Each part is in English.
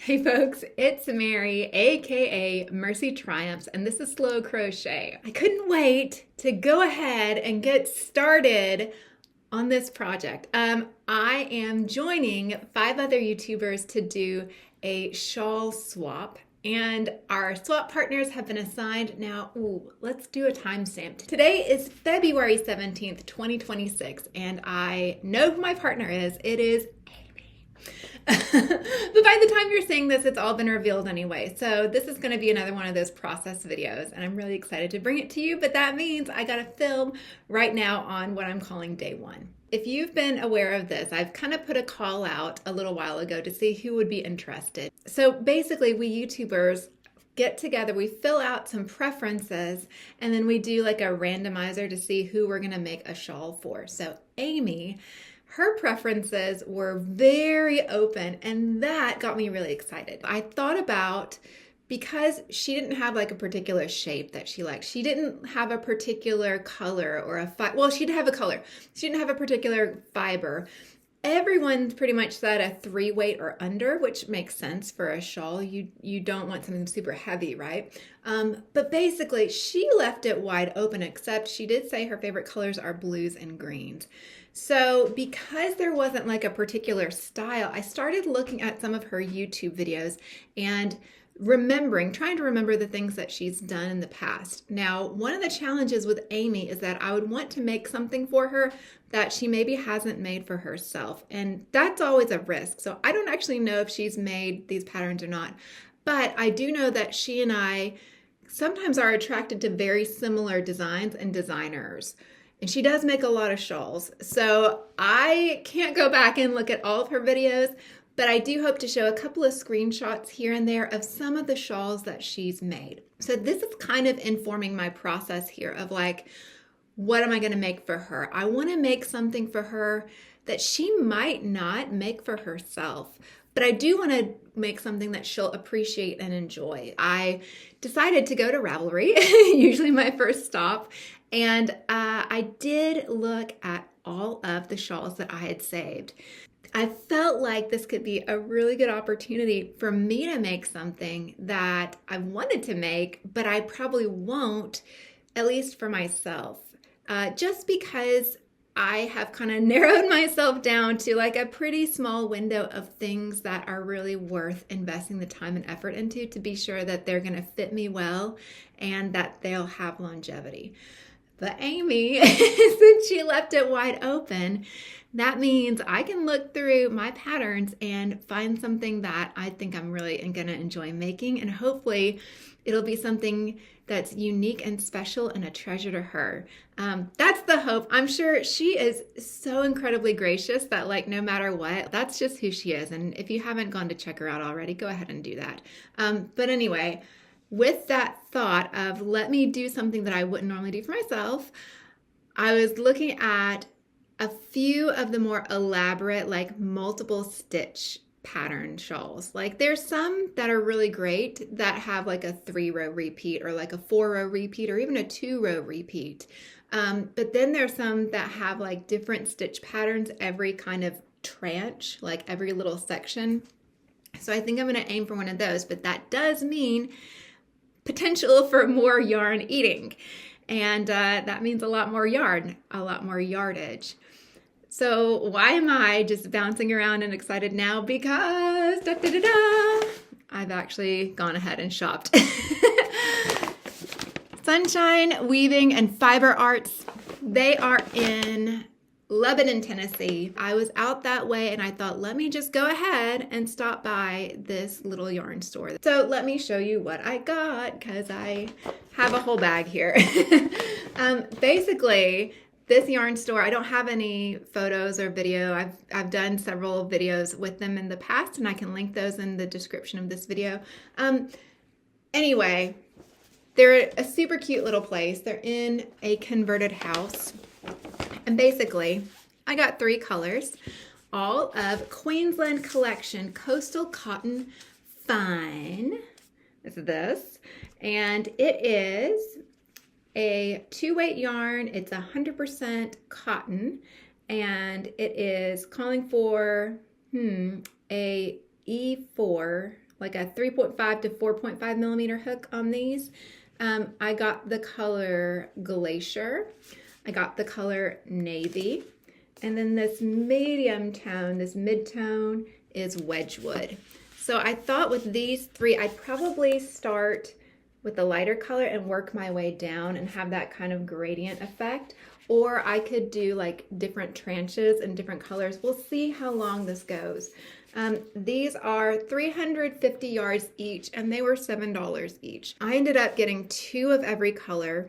Hey folks, it's Mary, aka MercyTriumphs, and this is Slow Crochet. I couldn't wait to go ahead and get started on this project. I am joining 5 other YouTubers to do a shawl swap, and our swap partners have been assigned. Now, let's do a timestamp. Today is February 17th, 2026, and I know who my partner is. It is but by the time you're seeing this, it's all been revealed anyway. So this is going to be another one of those process videos, and I'm really excited to bring it to you. But that means I got to film right now on what I'm calling day one. If you've been aware of this, I've kind of put a call out a little while ago to see who would be interested. So basically, we YouTubers get together, we fill out some preferences, and then we do like a randomizer to see who we're going to make a shawl for. So Amy, her preferences were very open, and that got me really excited. I thought about, because she didn't have like a particular shape that she liked. She didn't have a particular color or well, she'd have a color. She didn't have a particular fiber. Everyone pretty much said a 3 weight or under, which makes sense for a shawl. You don't want something super heavy, right? But basically, she left it wide open, except she did say her favorite colors are blues and greens. So because there wasn't like a particular style, I started looking at some of her YouTube videos and trying to remember the things that she's done in the past. Now, one of the challenges with Amy is that I would want to make something for her that she maybe hasn't made for herself. And that's always a risk. So I don't actually know if she's made these patterns or not, but I do know that she and I sometimes are attracted to very similar designs and designers. And she does make a lot of shawls. So I can't go back and look at all of her videos, but I do hope to show a couple of screenshots here and there of some of the shawls that she's made. So this is kind of informing my process here of like, what am I going to make for her? I want to make something for her that she might not make for herself, but I do want to make something that she'll appreciate and enjoy. I decided to go to Ravelry, usually my first stop, and I did look at all of the shawls that I had saved. I felt like this could be a really good opportunity for me to make something that I wanted to make, but I probably won't, at least for myself, just because I have kind of narrowed myself down to like a pretty small window of things that are really worth investing the time and effort into to be sure that they're going to fit me well and that they'll have longevity. But Amy, since she left it wide open, that means I can look through my patterns and find something that I think I'm really going to enjoy making, and hopefully it'll be something that's unique and special and a treasure to her. That's the hope. I'm sure she is so incredibly gracious that like no matter what, that's just who she is. And if you haven't gone to check her out already, go ahead and do that. But anyway, with that thought of let me do something that I wouldn't normally do for myself, I was looking at a few of the more elaborate, like multiple stitch pattern shawls. Like there's some that are really great that have like a 3-row repeat or like a 4-row repeat or even a 2-row repeat. But then there's some that have like different stitch patterns every kind of tranche, like every little section. So I think I'm going to aim for one of those, but that does mean potential for more yarn eating. And that means a lot more yarn, a lot more yardage. So why am I just bouncing around and excited now? Because I've actually gone ahead and shopped. Sunshine Weaving and Fiber Arts, they are in Lebanon, Tennessee. I was out that way and I thought, let me just go ahead and stop by this little yarn store. So let me show you what I got because I have a whole bag here. Basically, this yarn store, I don't have any photos or video. I've done several videos with them in the past, and I can link those in the description of this video. Anyway, they're a super cute little place. They're in a converted house. And basically, I got 3 colors, all of Queensland Collection Coastal Cotton Fine. This is this. And it is a 2-weight yarn. It's 100% cotton, and it is calling for a E4 like a 3.5 to 4.5 millimeter hook on these. I got the color Glacier. I got the color Navy. And then this medium tone, this mid-tone is Wedgwood. So I thought with these three, I'd probably start with the lighter color and work my way down and have that kind of gradient effect. Or I could do like different tranches and different colors. We'll see how long this goes. These are 350 yards each, and they were $7 each. I ended up getting 2 of every color.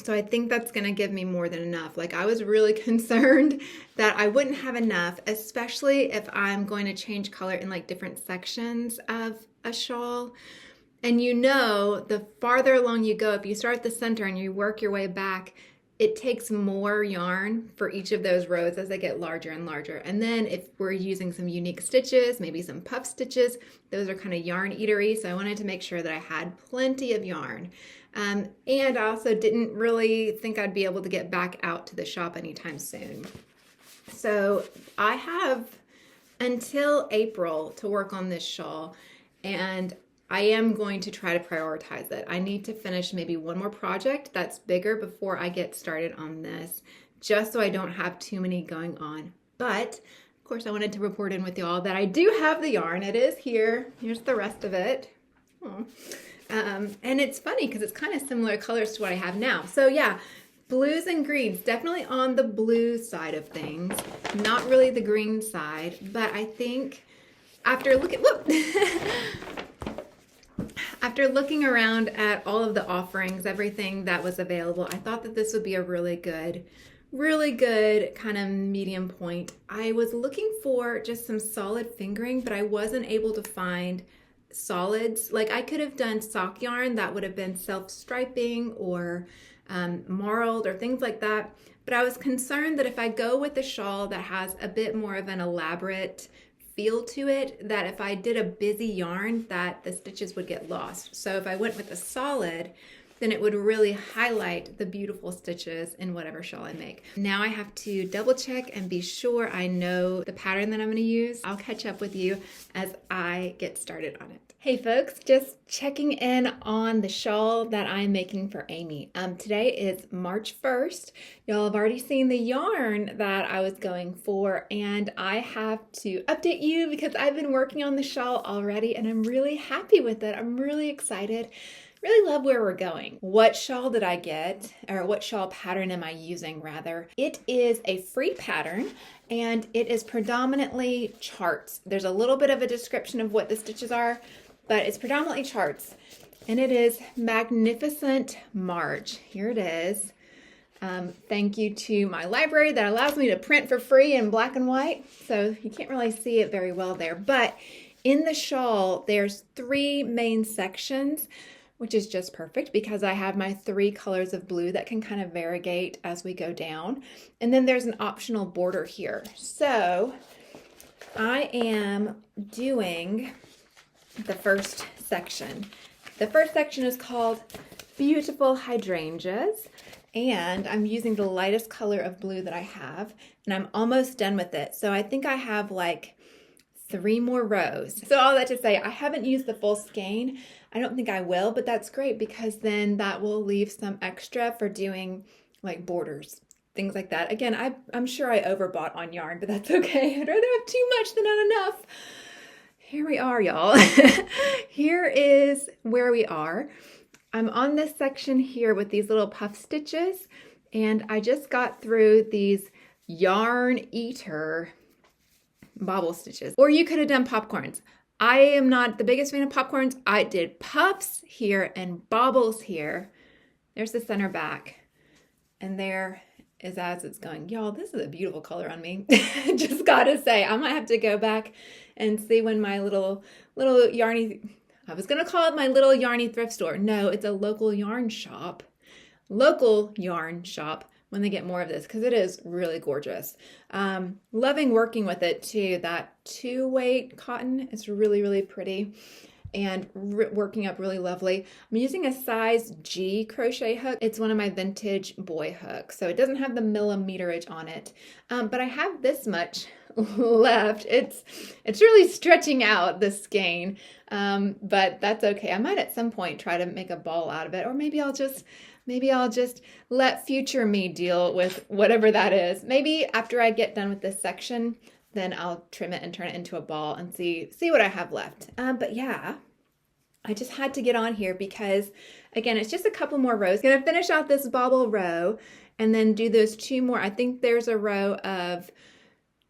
So I think that's going to give me more than enough. Like, I was really concerned that I wouldn't have enough, especially if I'm going to change color in like different sections of a shawl. And you know, the farther along you go, if you start at the center and you work your way back, it takes more yarn for each of those rows as they get larger and larger. And then if we're using some unique stitches, maybe some puff stitches, those are kind of yarn eatery. So I wanted to make sure that I had plenty of yarn. And I also didn't really think I'd be able to get back out to the shop anytime soon. So I have until April to work on this shawl, and I am going to try to prioritize it. I need to finish maybe one more project that's bigger before I get started on this, just so I don't have too many going on. But of course, I wanted to report in with y'all that I do have the yarn. It is here. Here's the rest of it. And it's funny because it's kind of similar colors to what I have now. So yeah, blues and greens, definitely on the blue side of things, not really the green side, but I think after after looking around at all of the offerings, everything that was available, I thought that this would be a really good kind of medium point. I was looking for just some solid fingering, but I wasn't able to find solids. Like, I could have done sock yarn that would have been self-striping or marled or things like that. But I was concerned that if I go with a shawl that has a bit more of an elaborate feel to it, that if I did a busy yarn, that the stitches would get lost. So if I went with a solid, then it would really highlight the beautiful stitches in whatever shawl I make. Now I have to double check and be sure I know the pattern that I'm going to use. I'll catch up with you as I get started on it. Hey folks, just checking in on the shawl that I'm making for Amy. Today is March 1st. Y'all have already seen the yarn that I was going for, and I have to update you because I've been working on the shawl already and I'm really happy with it. I'm really excited. Really love where we're going. What shawl did I get, or what shawl pattern am I using rather? It is a free pattern and it is predominantly charts. There's a little bit of a description of what the stitches are, but it's predominantly charts. And it is Magnificent March. Here it is. Thank you to my library that allows me to print for free in black and white. So you can't really see it very well there, but in the shawl, there's 3 main sections, which is just perfect because I have my 3 colors of blue that can kind of variegate as we go down. And then there's an optional border here. So I am doing the first section. The first section is called Beautiful Hydrangeas, and I'm using the lightest color of blue that I have, and I'm almost done with it. So I think I have like 3 more rows. So all that to say, I haven't used the full skein. I don't think I will, but that's great because then that will leave some extra for doing like borders, things like that. Again, I'm sure I overbought on yarn, but that's okay. I'd rather have too much than not enough. Here we are, y'all. Here is where we are. I'm on this section here with these little puff stitches, and I just got through these yarn eater bobble stitches, or you could have done popcorns. I am not the biggest fan of popcorns. I did puffs here and bobbles here. There's the center back, and there is as it's going. Y'all, this is a beautiful color on me. Just gotta say, I might have to go back and see when my little yarny, I was gonna call it my little yarny thrift store. No, it's a local yarn shop. Local yarn shop when they get more of this, because it is really gorgeous. Loving working with it too. That 2-weight cotton is really, really pretty. and working up really lovely. I'm using a size G crochet hook. It's one of my vintage boy hooks, so it doesn't have the millimeterage on it, but I have this much left. It's really stretching out the skein, but that's okay. I might at some point try to make a ball out of it, or maybe I'll just let future me deal with whatever that is. Maybe after I get done with this section, then I'll trim it and turn it into a ball and see what I have left. But yeah, I just had to get on here because, again, it's just a couple more rows. I'm gonna finish out this bobble row and then do those 2 more. I think there's a row of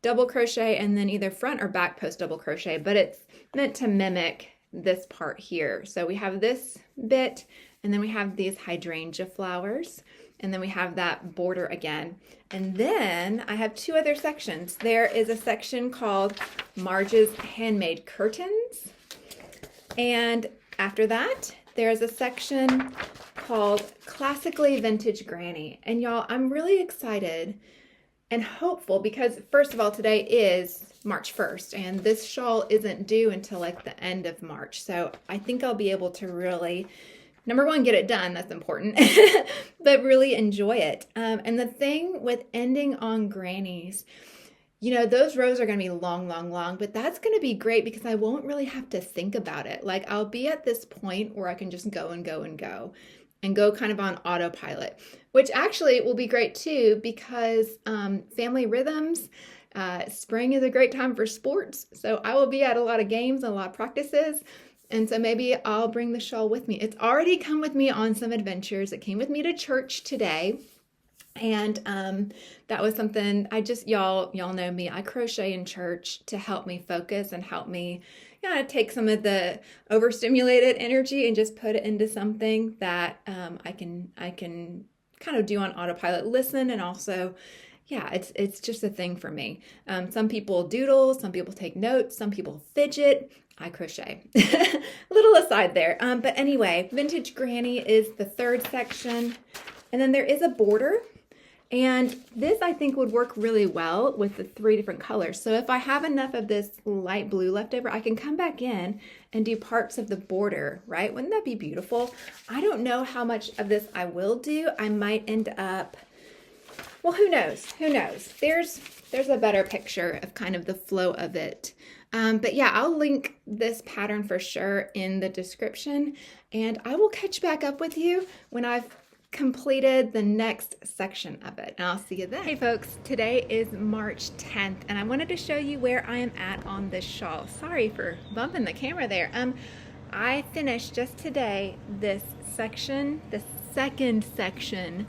double crochet and then either front or back post double crochet, but it's meant to mimic this part here. So we have this bit, and then we have these hydrangea flowers, and then we have that border again. And then I have 2 other sections. There is a section called Marge's Handmade Curtains, and after that, there's a section called Classically Vintage Granny. And y'all, I'm really excited and hopeful because, first of all, today is March 1st, and this shawl isn't due until like the end of March. So I think I'll be able to really, number one, get it done. That's important, but really enjoy it. And the thing with ending on grannies, you know, those rows are going to be long, long, long, but that's going to be great because I won't really have to think about it. Like, I'll be at this point where I can just go and go and go and go kind of on autopilot, which actually will be great too because family rhythms, spring is a great time for sports. So I will be at a lot of games and a lot of practices. And so maybe I'll bring the shawl with me. It's already come with me on some adventures. It came with me to church today. And that was something y'all know me. I crochet in church to help me focus and help me take some of the overstimulated energy and just put it into something that I can kind of do on autopilot, listen, and also, yeah, it's just a thing for me. Some people doodle, some people take notes, some people fidget. I crochet. Little aside there. But anyway, Vintage Granny is the 3rd section. And then there is a border. And this I think would work really well with the 3 different colors. So if I have enough of this light blue left over, I can come back in and do parts of the border, right? Wouldn't that be beautiful? I don't know how much of this I will do. I might end up, well, who knows? Who knows? There's a better picture of kind of the flow of it. But yeah, I'll link this pattern for sure in the description, and I will catch back up with you when I've completed the next section of it, and I'll see you then. Hey folks, today is March 10th, and I wanted to show you where I am at on this shawl. Sorry for bumping the camera there. I finished just today this section, the 2nd section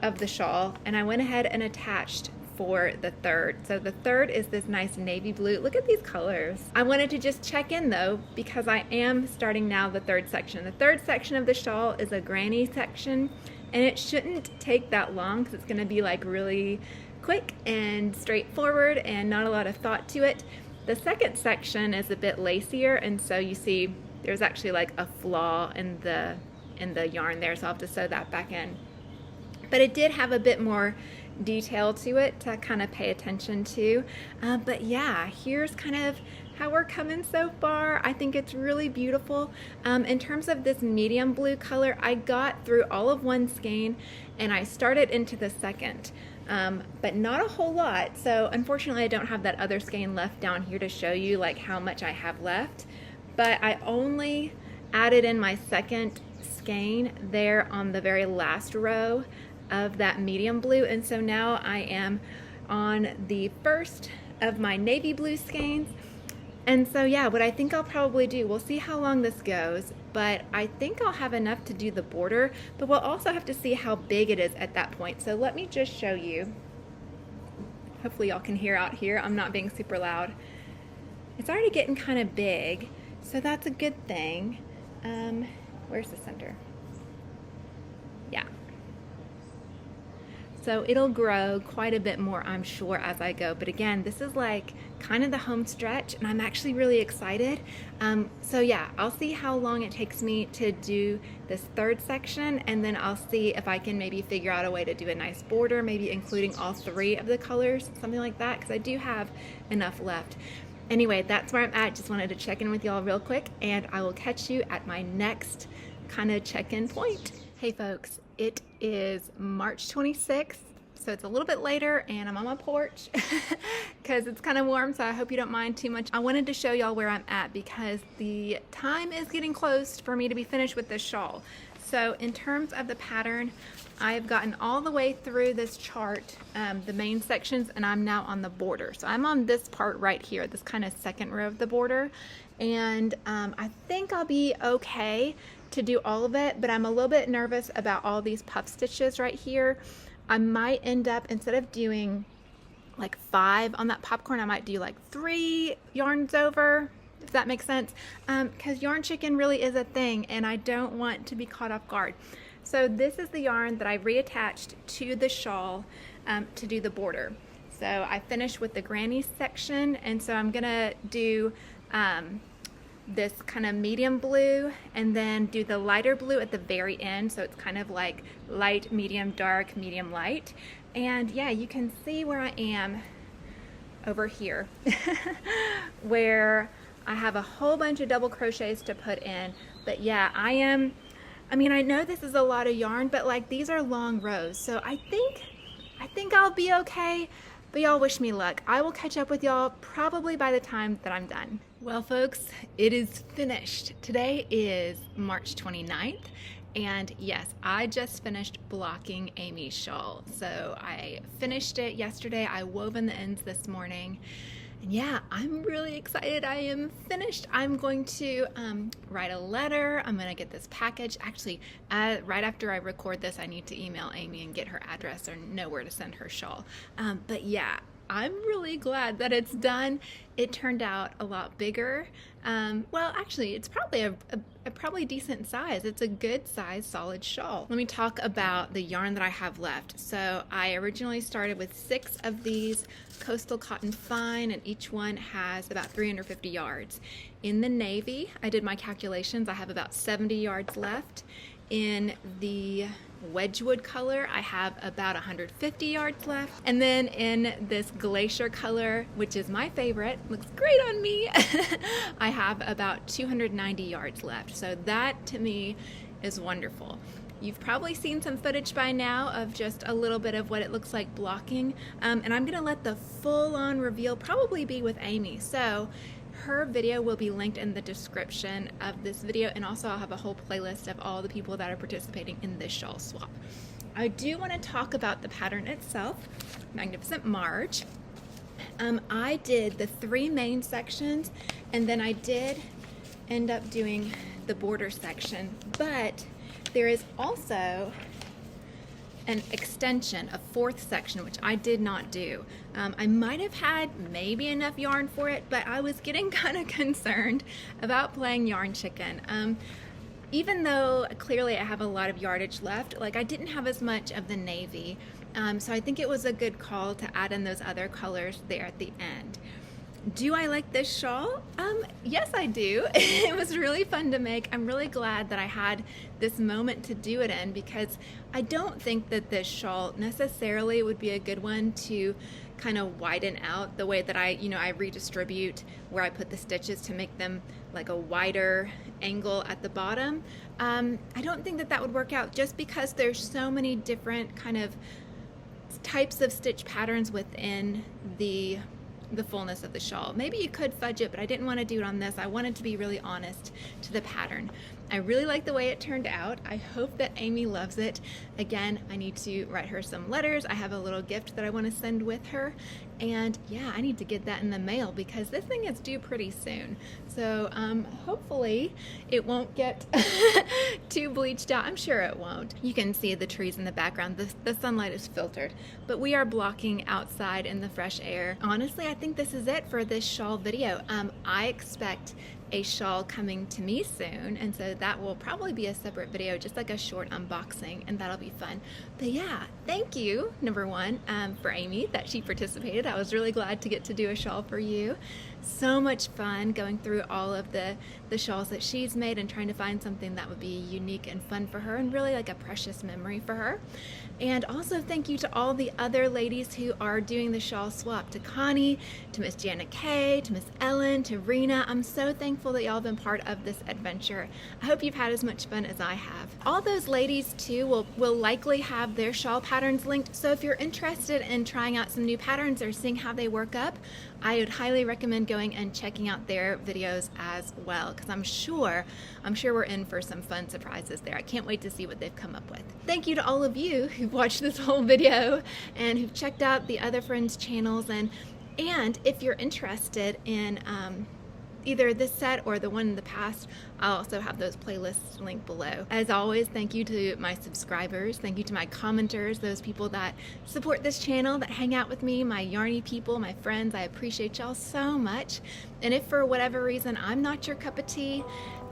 of the shawl, and I went ahead and attached for the 3rd. So the 3rd is this nice navy blue. Look at these colors. I wanted to just check in though, because I am starting now the 3rd section. The 3rd section of the shawl is a granny section, and it shouldn't take that long because it's going to be like really quick and straightforward and not a lot of thought to it. The 2nd section is a bit lacier, and so you see there's actually like a flaw in the yarn there, so I'll have to sew that back in. But it did have a bit more detail to it to kind of pay attention to. But yeah, here's kind of how we're coming so far. I think it's really beautiful. In terms of this medium blue color, I got through all of one skein and I started into the 2nd, but not a whole lot. So unfortunately I don't have that other skein left down here to show you like how much I have left, but I only added in my 2nd skein there on the very last row of that medium blue, and so now I am on the 1st of my navy blue skeins. And so yeah, what I think I'll probably do, we'll see how long this goes, but I think I'll have enough to do the border, but we'll also have to see how big it is at that point. So let me just show you. Hopefully y'all can hear out here. I'm not being super loud. It's already getting kind of big, so that's a good thing. Where's the center? Yeah. So it'll grow quite a bit more, I'm sure, as I go. But again, this is like kind of the home stretch, and I'm actually really excited. So yeah, I'll see how long it takes me to do this 3rd section, and then I'll see if I can maybe figure out a way to do a nice border, maybe including all 3 of the colors, something like that, because I do have enough left. Anyway, that's where I'm at. Just wanted to check in with y'all real quick, and I will catch you at my next kind of check-in point. Hey folks, it is March 26th, so it's a little bit later, and I'm on my porch because it's kind of warm, so I hope you don't mind too much. I wanted to show y'all where I'm at because the time is getting close for me to be finished with this shawl. So in terms of the pattern, I've gotten all the way through this chart, the main sections, and I'm now on the border. So I'm on this part right here, this kind of second row of the border, and I think I'll be okay to do all of it, but I'm a little bit nervous about all these puff stitches right here. I might end up, instead of doing like 5 on that popcorn, I might do like 3 yarns over, if that makes sense, because yarn chicken really is a thing, and I don't want to be caught off guard. So this is the yarn that I reattached to the shawl to do the border. So I finished with the granny section, and so I'm gonna do this kind of medium blue and then do the lighter blue at the very end, so it's kind of like light, medium, dark, medium, light. And yeah, you can see where I am over here where I have a whole bunch of double crochets to put in. But yeah, I mean, I know this is a lot of yarn, but like these are long rows, so I think I'll be okay. But y'all wish me luck. I will catch up with y'all probably by the time that I'm done. Well folks, it is finished. Today is March 29th, and yes, I just finished blocking Amy's shawl. So I finished it yesterday. I wove in the ends this morning. And yeah, I'm really excited. I am finished. I'm going to write a letter. I'm going to get this package. Actually, right after I record this, I need to email Amy and get her address or know where to send her shawl. But yeah, I'm really glad that it's done. It turned out a lot bigger. Well, actually, it's probably a probably decent size. It's a good size, solid shawl. Let me talk about the yarn that I have left. So I originally started with 6 of these coastal cotton fine, and each one has about 350 yards. In the navy, I did my calculations. I have about 70 yards left. In the Wedgwood color, I have about 150 yards left. And then in this glacier color, which is my favorite, looks great on me, I have about 290 yards left. So that to me is wonderful. You've probably seen some footage by now of just a little bit of what it looks like blocking. And I'm gonna let the full-on reveal probably be with Amy. So her video will be linked in the description of this video, and also I'll have a whole playlist of all the people that are participating in this shawl swap. I do want to talk about the pattern itself, Magnificent Marge. I did the 3 main sections, and then I did end up doing the border section, but there is also an extension, a 4th section, which I did not do. I might have had maybe enough yarn for it, but I was getting kind of concerned about playing yarn chicken. Even though clearly I have a lot of yardage left, like I didn't have as much of the navy. So I think it was a good call to add in those other colors there at the end. Do I like this shawl? Yes, I do. It was really fun to make. I'm really glad that I had this moment to do it in, because I don't think that this shawl necessarily would be a good one to kind of widen out the way that I redistribute where I put the stitches to make them like a wider angle at the bottom. I don't think that that would work out, just because there's so many different kind of types of stitch patterns within the fullness of the shawl. Maybe you could fudge it, but I didn't want to do it on this. I wanted to be really honest to the pattern. I really like the way it turned out. I hope that Amy loves it. Again, I need to write her some letters. I have a little gift that I want to send with her. And yeah, I need to get that in the mail because this thing is due pretty soon. So hopefully it won't get too bleached out. I'm sure it won't. You can see the trees in the background. The sunlight is filtered, but we are blocking outside in the fresh air. Honestly, I think this is it for this shawl video. I expect a shawl coming to me soon, and so that will probably be a separate video, just like a short unboxing, and that'll be fun. But yeah, thank you, number one, for Amy, that she participated. I was really glad to get to do a shawl for you. So much fun going through all of the shawls that she's made and trying to find something that would be unique and fun for her and really like a precious memory for her. And also thank you to all the other ladies who are doing the shawl swap, to Connie, to Miss Janna Kay, to Miss Ellen, to Reina. I'm so thankful that y'all have been part of this adventure. I hope you've had as much fun as I have. All those ladies too will likely have their shawl patterns linked, so if you're interested in trying out some new patterns or seeing how they work up, I would highly recommend going and checking out their videos as well, because I'm sure we're in for some fun surprises there. I can't wait to see what they've come up with. Thank you to all of you who've watched this whole video and who've checked out the other friends' channels, and if you're interested in either this set or the one in the past, I'll also have those playlists linked below. As always, thank you to my subscribers, thank you to my commenters, those people that support this channel, that hang out with me, my yarny people, my friends. I appreciate y'all so much. And if for whatever reason I'm not your cup of tea,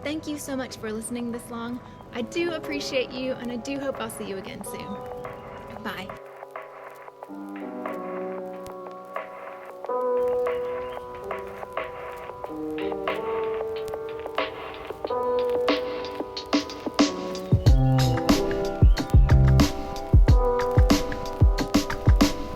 thank you so much for listening this long. I do appreciate you, and I do hope I'll see you again soon. Bye.